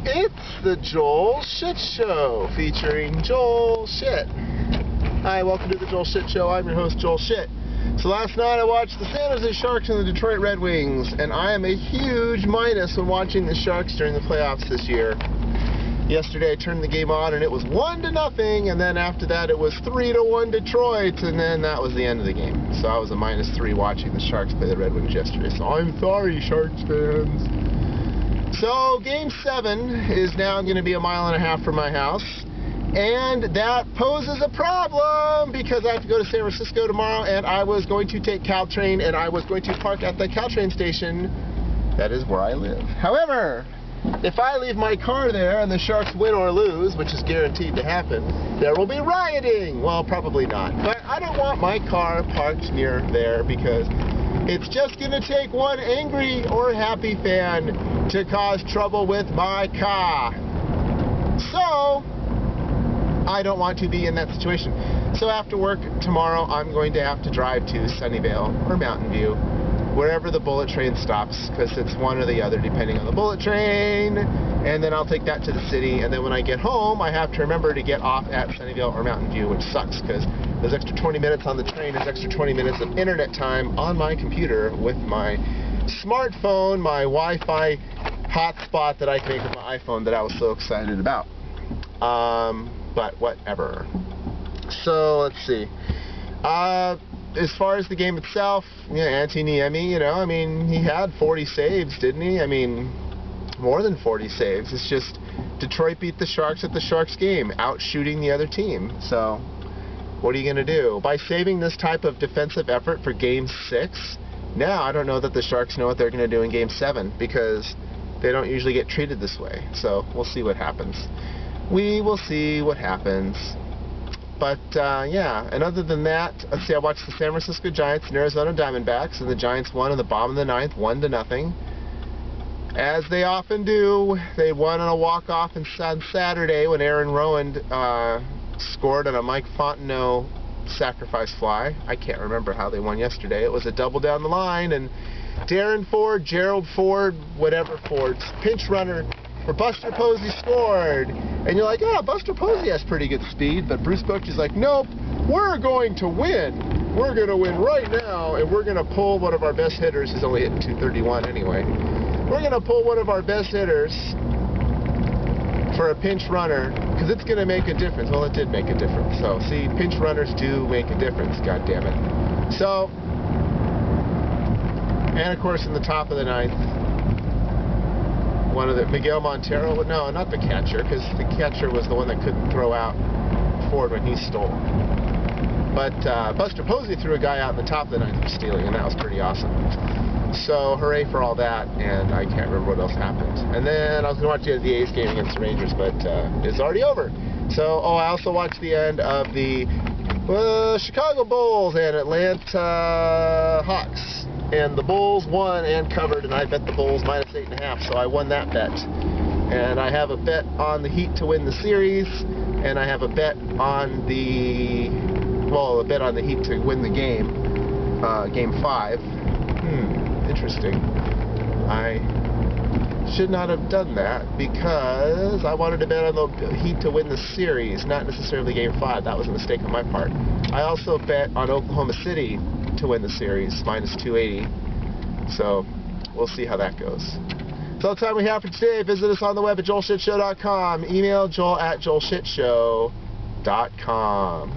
It's the Joel Shit Show, featuring Joel Shit. Hi, welcome to the Joel Shit Show. I'm your host, Joel Shit. So last night I watched the San Jose Sharks and the Detroit Red Wings, and I am a huge minus when watching the Sharks during the playoffs this year. Yesterday I turned the game on and it was 1-0, and then after that it was 3-1 Detroit, and then that was the end of the game. So I was a -3 watching the Sharks play the Red Wings yesterday. So I'm sorry, Sharks fans. So Game 7 is now going to be 1.5 miles from my house, and that poses a problem because I have to go to San Francisco tomorrow, and I was going to take Caltrain, and I was going to park at the Caltrain station. That is where I live. However, if I leave my car there and the Sharks win or lose, which is guaranteed to happen, there will be rioting. Well, probably not. But I don't want my car parked near there because it's just going to take one angry or happy fan to cause trouble with my car. So I don't want to be in that situation. So after work tomorrow, I'm going to have to drive to Sunnyvale or Mountain View, wherever the bullet train stops, because it's one or the other depending on the bullet train, and then I'll take that to the city, and then when I get home I have to remember to get off at Sunnyvale or Mountain View, which sucks because there's extra 20 minutes on the train, there's extra 20 minutes of internet time on my computer with my smartphone, my Wi-Fi hotspot that I can make with my iPhone that I was so excited about. But whatever. So let's see. As far as the game itself, Antti Niemi, he had 40 saves, didn't he? More than 40 saves. It's just Detroit beat the Sharks at the Sharks game, out-shooting the other team. So what are you going to do? By saving this type of defensive effort for Game 6, now I don't know that the Sharks know what they're going to do in Game 7 because they don't usually get treated this way. So we'll see what happens. We will see what happens. But, yeah, and other than that, let's see, I watched the San Francisco Giants and Arizona Diamondbacks, and the Giants won in the bottom of the ninth, 1-0. As they often do, they won on a walk-off on Saturday when Aaron Rowand scored on a Mike Fontenot sacrifice fly. I can't remember how they won yesterday. It was a double down the line, and Darren Ford, Gerald Ford, whatever Ford's pinch runner for Buster Posey scored. And you're like, oh, Buster Posey has pretty good speed, but Bruce Bochy's like, nope, we're going to win. We're going to win right now, and we're going to pull one of our best hitters, who's only hitting .231 anyway. We're going to pull one of our best hitters for a pinch runner, because it's going to make a difference. Well, it did make a difference. So, see, pinch runners do make a difference, God damn it. So, and of course, in the top of the ninth, one of the Miguel Montero, no, not the catcher, because the catcher was the one that couldn't throw out Ford when he stole. But Buster Posey threw a guy out in the top of the ninth for stealing, and that was pretty awesome. So hooray for all that, and I can't remember what else happened. And then I was going to watch the A's game against the Rangers, but it's already over. So, I also watched the end of the Chicago Bulls and Atlanta Hawks. And the Bulls won and covered, and I bet the Bulls -8.5, so I won that bet. And I have a bet on the Heat to win the series, and I have a bet on the Heat to win the game, Game 5. Interesting. I should not have done that because I wanted to bet on the Heat to win the series, not necessarily Game 5. That was a mistake on my part. I also bet on Oklahoma City to win the series, -280. So we'll see how that goes. So that's all the time we have for today. Visit us on the web at joelshitshow.com. Email joel@joelshitshow.com.